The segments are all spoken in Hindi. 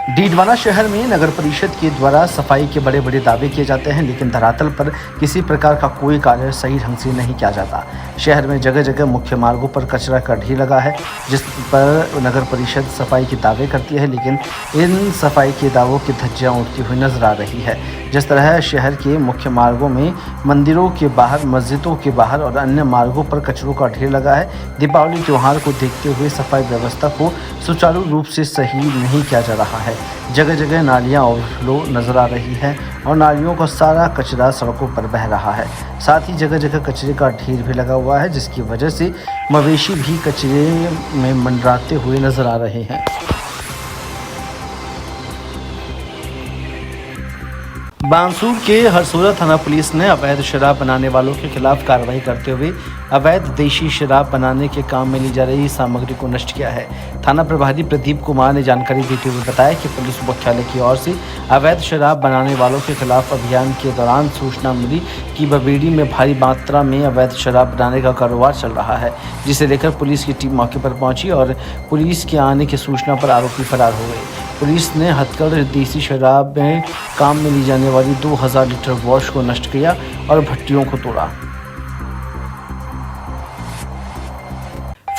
डीडवाना शहर में नगर परिषद के द्वारा सफाई के बड़े बड़े दावे किए जाते हैं, लेकिन धरातल पर किसी प्रकार का कोई कार्य सही ढंग से नहीं किया जाता। शहर में जगह जगह मुख्य मार्गों पर कचरा का ढेर लगा है, जिस पर नगर परिषद सफाई के दावे करती है, लेकिन इन सफाई के दावों की धज्जियां उड़ती हुई नजर आ रही है। जिस तरह शहर के मुख्य मार्गों में, मंदिरों के बाहर, मस्जिदों के बाहर और अन्य मार्गों पर कचरों का ढेर लगा है। दीपावली त्योहार को देखते हुए सफाई व्यवस्था को सुचारू रूप से सही नहीं किया जा रहा है। जगह जगह नालियां ओवरफ्लो नजर आ रही है और नालियों का सारा कचरा सड़कों पर बह रहा है। साथ ही जगह जगह कचरे का ढेर भी लगा हुआ है, जिसकी वजह से मवेशी भी कचरे में मंडराते हुए नजर आ रहे हैं। बानसूर के हरसोरा थाना पुलिस ने अवैध शराब बनाने वालों के खिलाफ कार्रवाई करते हुए अवैध देशी शराब बनाने के काम में ली जा रही सामग्री को नष्ट किया है। थाना प्रभारी प्रदीप कुमार ने जानकारी देते हुए बताया कि पुलिस मुख्यालय की ओर से अवैध शराब बनाने वालों के खिलाफ अभियान के दौरान सूचना मिली कि बबेड़ी में भारी मात्रा में अवैध शराब बनाने का कारोबार चल रहा है, जिसे लेकर पुलिस की टीम मौके पर पहुंची और पुलिस के आने की सूचना पर आरोपी फरार हो गए। पुलिस ने हथकड़ देसी शराब में काम में ली जाने वाली 2000 लीटर वॉश को नष्ट किया और भट्टियों को तोड़ा।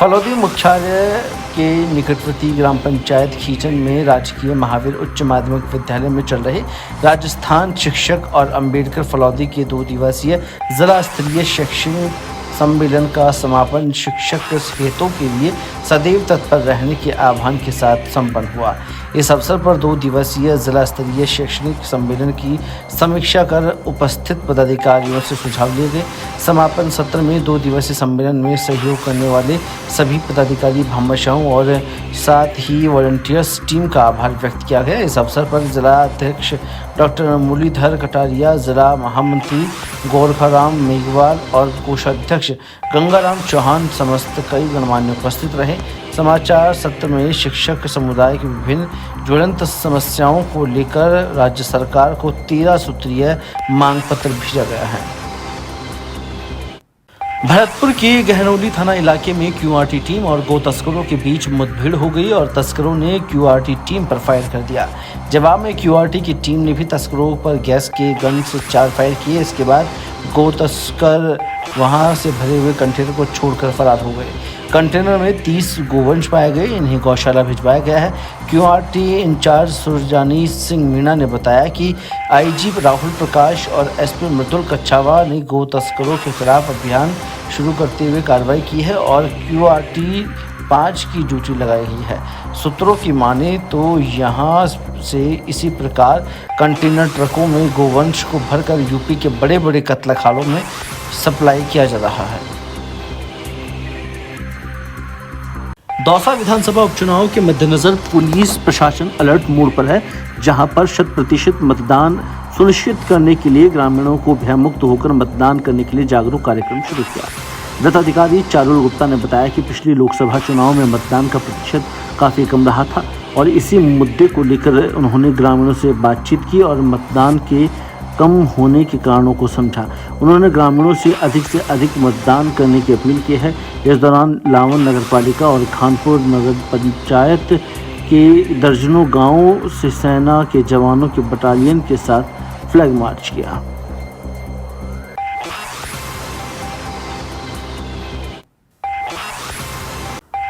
फलौदी मुख्यालय के निकटवर्ती ग्राम पंचायत खीचन में राजकीय महावीर उच्च माध्यमिक विद्यालय में चल रहे राजस्थान शिक्षक और अंबेडकर फलौदी के 2 दिवसीय जिला स्तरीय शैक्षणिक सम्मेलन का समापन शिक्षक हितों के लिए सदैव तत्पर रहने के आह्वान के साथ संपन्न हुआ। इस अवसर पर 2 दिवसीय जिला स्तरीय शैक्षणिक सम्मेलन की समीक्षा कर उपस्थित पदाधिकारियों से सुझाव लिए गए। समापन सत्र में 2 दिवसीय सम्मेलन में सहयोग करने वाले सभी पदाधिकारी, भामाशाहों और साथ ही वॉलंटियर्स टीम का आभार व्यक्त किया गया। इस अवसर पर जिला अध्यक्ष डॉक्टर मुरलीधर कटारिया, जिला महामंत्री गोरखाराम मेघवाल और कोषाध्यक्ष गंगाराम चौहान समस्त कई गणमान्य उपस्थित रहे। समाचार सत्र में शिक्षक समुदाय की विभिन्न ज्वलंत समस्याओं को लेकर राज्य सरकार को 13 सूत्रीय मांग पत्र भेजा गया है। भरतपुर के गहनौली थाना इलाके में क्यूआरटी टीम और गो तस्करों के बीच मुठभेड़ हो गई और तस्करों ने क्यूआरटी टीम पर फायर कर दिया। जवाब में क्यूआरटी की टीम ने भी तस्करों पर गैस के गन से 4 फायर किए। इसके बाद गो तस्कर वहां से भरे हुए कंटेनर को छोड़कर फरार हो गए। कंटेनर में 30 गोवंश पाए गए, इन्हें गौशाला भिजवाया गया है। क्यूआरटी इंचार्ज सुरजानी सिंह मीणा ने बताया कि आईजी राहुल प्रकाश और एसपी मृदुल कच्छावा ने गो तस्करों के खिलाफ अभियान शुरू करते हुए कार्रवाई की है और क्यूआरटी 5 की ड्यूटी लगाई गई है। सूत्रों की माने तो यहां से इसी प्रकार कंटेनर ट्रकों में गोवंश को भरकर यूपी के बड़े बड़े कत्लखानों में सप्लाई किया जा रहा है। दौसा विधानसभा उपचुनाव के मद्देनजर पुलिस प्रशासन अलर्ट मोड पर है, जहां पर 100% मतदान सुनिश्चित करने के लिए ग्रामीणों को भयमुक्त होकर मतदान करने के लिए जागरूक कार्यक्रम शुरू किया। वृत्ताधिकारी चारुल गुप्ता ने बताया कि पिछली लोकसभा चुनाव में मतदान का प्रतिशत काफी कम रहा था और इसी मुद्दे को लेकर उन्होंने ग्रामीणों से बातचीत की और मतदान के कम होने के कारणों को समझा। उन्होंने ग्रामीणों से अधिक मतदान करने की अपील की है। इस दौरान लावन नगरपालिका और खानपुर नगर पंचायत के दर्जनों गांवों से सेना के जवानों के बटालियन के साथ फ्लैग मार्च किया।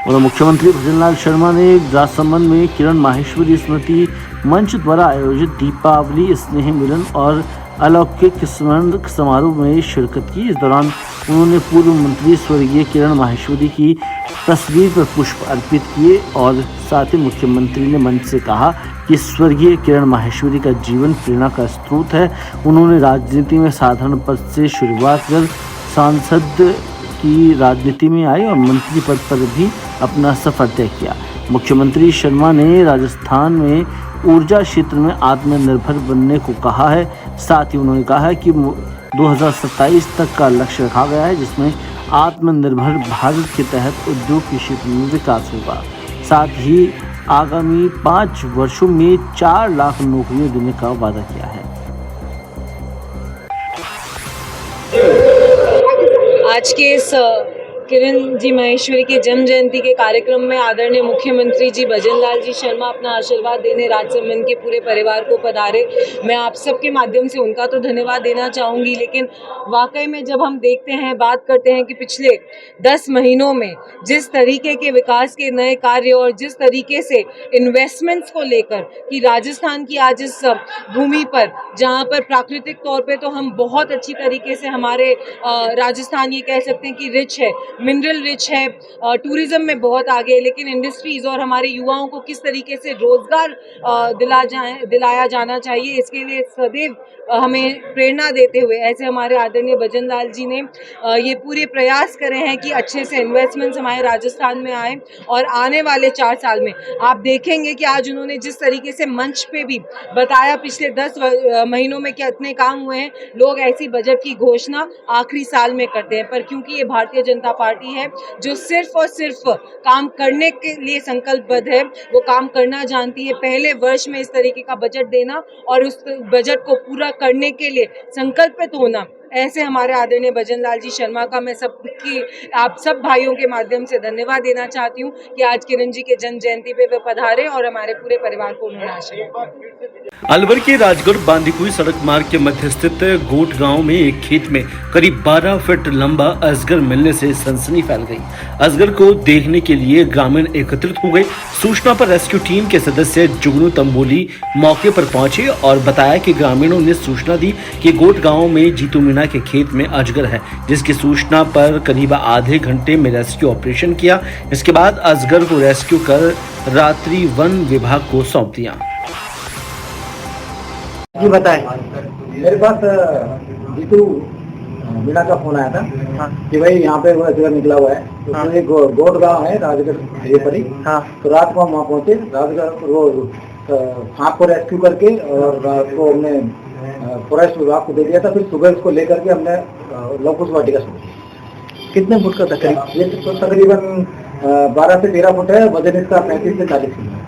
और मुख्यमंत्री भजनलाल शर्मा ने राजसमंद में किरण माहेश्वरी स्मृति मंच द्वारा आयोजित दीपावली स्नेह मिलन और अलौकिक स्मरण समारोह में शिरकत की। इस दौरान उन्होंने पूर्व मंत्री स्वर्गीय किरण माहेश्वरी की तस्वीर पर पुष्प अर्पित किए और साथ ही मुख्यमंत्री ने मंच से कहा कि स्वर्गीय किरण माहेश्वरी का जीवन प्रेरणा का स्रोत है। उन्होंने राजनीति में साधारण पद से शुरुआत कर सांसद की राजनीति में आए और मंत्री पद पर भी अपना सफर तय किया। मुख्यमंत्री शर्मा ने राजस्थान में ऊर्जा क्षेत्र में आत्मनिर्भर बनने को कहा है। साथ ही उन्होंने कहा है कि 2027 तक का लक्ष्य रखा गया है, जिसमें आत्मनिर्भर भारत के तहत उद्योग के क्षेत्र में विकास होगा। साथ ही आगामी 5 वर्षों में 4 लाख नौकरियां देने का वादा किया है। आज के इस किरण जी माहेश्वरी के जन्म जयंती के कार्यक्रम में आदरणीय मुख्यमंत्री जी भजनलाल जी शर्मा अपना आशीर्वाद देने राजसमंद के पूरे परिवार को पधारे। मैं आप सबके माध्यम से उनका तो धन्यवाद देना चाहूँगी, लेकिन वाकई में जब हम देखते हैं, बात करते हैं कि पिछले 10 महीनों में जिस तरीके के विकास के नए कार्य और जिस तरीके से इन्वेस्टमेंट्स को लेकर कि राजस्थान की आज इस भूमि पर, जहाँ पर प्राकृतिक तौर पे तो हम बहुत अच्छी तरीके से हमारे राजस्थान ये कह सकते हैं कि रिच है, मिनरल रिच है, टूरिज्म में बहुत आगे है, लेकिन इंडस्ट्रीज और हमारे युवाओं को किस तरीके से रोजगार दिलाया जाना चाहिए, इसके लिए सदैव हमें प्रेरणा देते हुए ऐसे हमारे आदरणीय भजनलाल जी ने ये पूरे प्रयास करे हैं कि अच्छे से इन्वेस्टमेंट्स हमारे राजस्थान में आए। और आने वाले 4 साल में आप देखेंगे कि आज उन्होंने जिस तरीके से मंच पे भी बताया पिछले 10 महीनों में कितने काम हुए हैं। लोग ऐसी बजट की घोषणा आखिरी साल में करते हैं, पर क्योंकि ये भारतीय जनता पार्टी है जो सिर्फ और सिर्फ काम करने के लिए संकल्पबद्ध है, वो काम करना जानती है। पहले वर्ष में इस तरीके का बजट देना और उस बजट को पूरा करने के लिए संकल्पित होना, ऐसे हमारे आदरणीय भजनलाल जी शर्मा का मैं आप सब भाइयों के माध्यम से धन्यवाद देना चाहती हूँ कि आज किरण जी के जन्म जयंती पे वे पधारे और हमारे पूरे परिवार को उन्होंने आशीर्वाद दिया। अलवर के राजगढ़ बांदीकुई सड़क मार्ग के मध्य स्थित गोट गांव में एक खेत में करीब 12 फीट लंबा अजगर मिलने से सनसनी फैल गई। अजगर को देखने के लिए ग्रामीण एकत्रित हो गए। सूचना पर रेस्क्यू टीम के सदस्य जुगनू तंबोली मौके पर पहुंचे और बताया कि ग्रामीणों ने सूचना दी कि गोट गांव में जीतू मीणा के खेत में अजगर है, जिसकी सूचना पर करीब आधे घंटे में रेस्क्यू ऑपरेशन किया। इसके बाद अजगर को रेस्क्यू कर रात्रि वन विभाग को सौंप दिया। जी बताएं। मेरे पास जीतू मीणा का फोन आया था। हाँ। कि भाई यहाँ पे वो अजगर निकला हुआ है। हाँ। उसमें एक गोट गाँव है राजगढ़ ये परी। हाँ। तो रात को हम वहाँ पहुँचे। राजगढ़ वो सांप को रेस्क्यू करके और रात को हमने फॉरेस्ट विभाग को दे दिया था। फिर सुबह उसको लेकर के हमने लवकुश वाटिका से। कितने फुट का तकरीबन? ये तकरीबन 12 से 13 फुट है। वजन इसका 35 से 40 किलो है।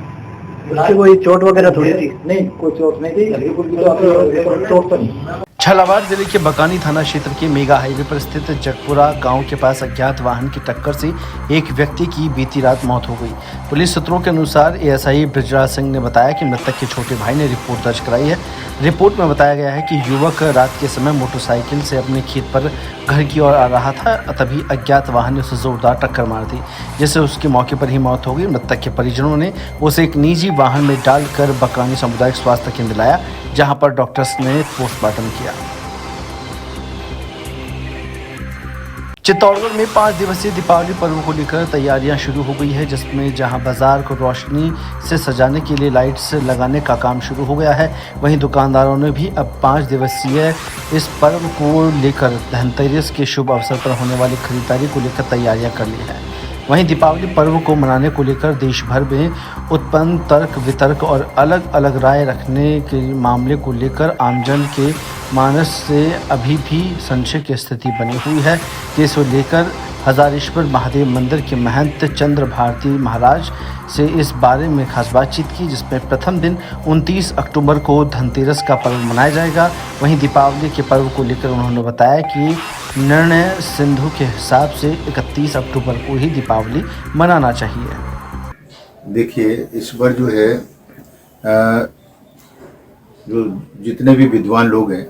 उससे कोई चोट वगैरह थोड़ी थी? नहीं, कोई चोट नहीं थी। हल्की फुल्की तो अभी चोट तो नहीं। झालावाड़ जिले के बकानी थाना क्षेत्र के मेगा हाईवे पर स्थित जगपुरा गांव के पास अज्ञात वाहन की टक्कर से एक व्यक्ति की बीती रात मौत हो गई। पुलिस सूत्रों के अनुसार एएसआई ब्रजराज सिंह ने बताया कि मृतक के छोटे भाई ने रिपोर्ट दर्ज कराई है। रिपोर्ट में बताया गया है कि युवक रात के समय मोटरसाइकिल से अपने खेत पर घर की ओर आ रहा था, तभी अज्ञात वाहन ने उसे जोरदार टक्कर मार दी, जिससे उसकी मौके पर ही मौत हो गई। मृतक के परिजनों ने उसे एक निजी वाहन में डालकर बकानी सामुदायिक स्वास्थ्य केंद्र लाया, जहां पर डॉक्टर्स ने पोस्टमार्टम किया। चित्तौड़गढ़ में 5 दिवसीय दीपावली पर्व को लेकर तैयारियां शुरू हो गई है, जिसमें जहां बाजार को रोशनी से सजाने के लिए लाइट्स लगाने का काम शुरू हो गया है, वहीं दुकानदारों ने भी अब 5 दिवसीय इस पर्व को लेकर धनतेरस के शुभ अवसर पर होने वाली खरीदारी को लेकर तैयारियां कर ली है। वहीं दीपावली पर्व को मनाने को लेकर देश भर में उत्पन्न तर्क वितर्क और अलग अलग राय रखने के मामले को लेकर आमजन के मानस से अभी भी संशय की स्थिति बनी हुई है। इसे लेकर हजारेश्वर महादेव मंदिर के महंत चंद्र भारती महाराज से इस बारे में खास बातचीत की, जिसमें प्रथम दिन 29 अक्टूबर को धनतेरस का पर्व मनाया जाएगा। वहीं दीपावली के पर्व को लेकर उन्होंने बताया कि निर्णय सिंधु के हिसाब से 31 अक्टूबर को ही दीपावली मनाना चाहिए। देखिए, इस बार जो है जो जितने भी विद्वान लोग हैं,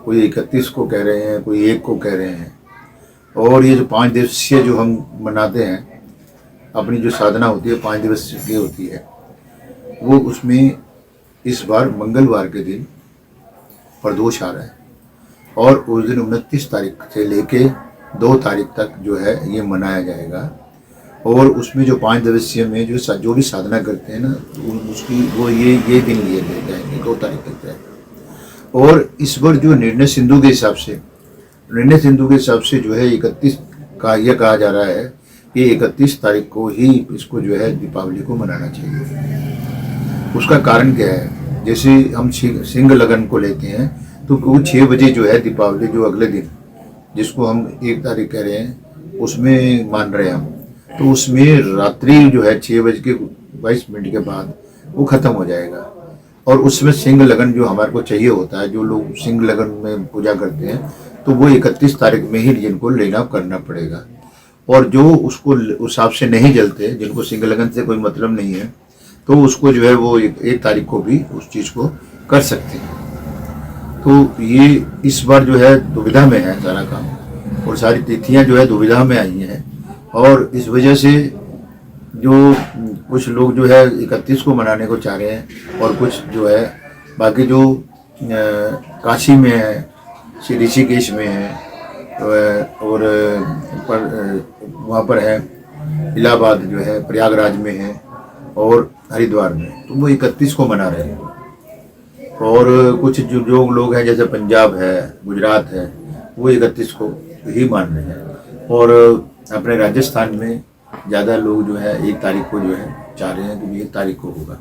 कोई 31 को कह रहे हैं, कोई 1 को कह रहे हैं, और ये जो 5 दिवसीय जो हम मनाते हैं, अपनी जो साधना होती है 5 दिवस की होती है, वो उसमें इस बार मंगलवार के दिन प्रदोष आ रहा है और उस दिन 29 तारीख से लेके 2 तारीख तक जो है ये मनाया जाएगा। और उसमें जो 5 दिवसीय में जो भी साधना करते हैं ना, तो उसकी वो ये दिन लिए जाएंगे 2 तारीख तक जाएंगे। और इस बार जो निर्णय सिंधु के हिसाब से जो है 31 का यह कहा जा रहा है कि 31 तारीख को ही इसको जो है दीपावली को मनाना चाहिए। उसका कारण क्या है? जैसे हम सिंह लगन को लेते हैं तो वो 6 बजे जो है दीपावली जो अगले दिन जिसको हम 1 तारीख कह रहे हैं उसमें मान रहे हैं हम, तो उसमें रात्रि जो है 6:22 के बाद वो ख़त्म हो जाएगा। और उसमें सिंह लगन जो हमारे को चाहिए होता है, जो लोग सिंह लगन में पूजा करते हैं, तो वो 31 तारीख में ही जिनको लेना करना पड़ेगा। और जो उसको उस हिसाब से नहीं जलते, जिनको सिंगल लगन से कोई मतलब नहीं है, तो उसको जो है वो एक तारीख को भी उस चीज़ को कर सकते हैं। तो ये इस बार जो है दुविधा में है सारा काम, और सारी तिथियां जो है दुविधा में आई हैं, और इस वजह से जो कुछ लोग जो है 31 को मनाने को चाह रहे हैं, और कुछ जो है बाकी जो काशी में है, ऋषिकेश में है, और वहाँ पर है इलाहाबाद जो है, प्रयागराज में है, और हरिद्वार में, तो वो 31 को मना रहे हैं। और कुछ जो लोग हैं जैसे पंजाब है, गुजरात है, वो 31 को ही मान रहे हैं, और अपने राजस्थान में ज़्यादा लोग जो है 1 तारीख को जो है चाह रहे हैं कि 1 तारीख को होगा।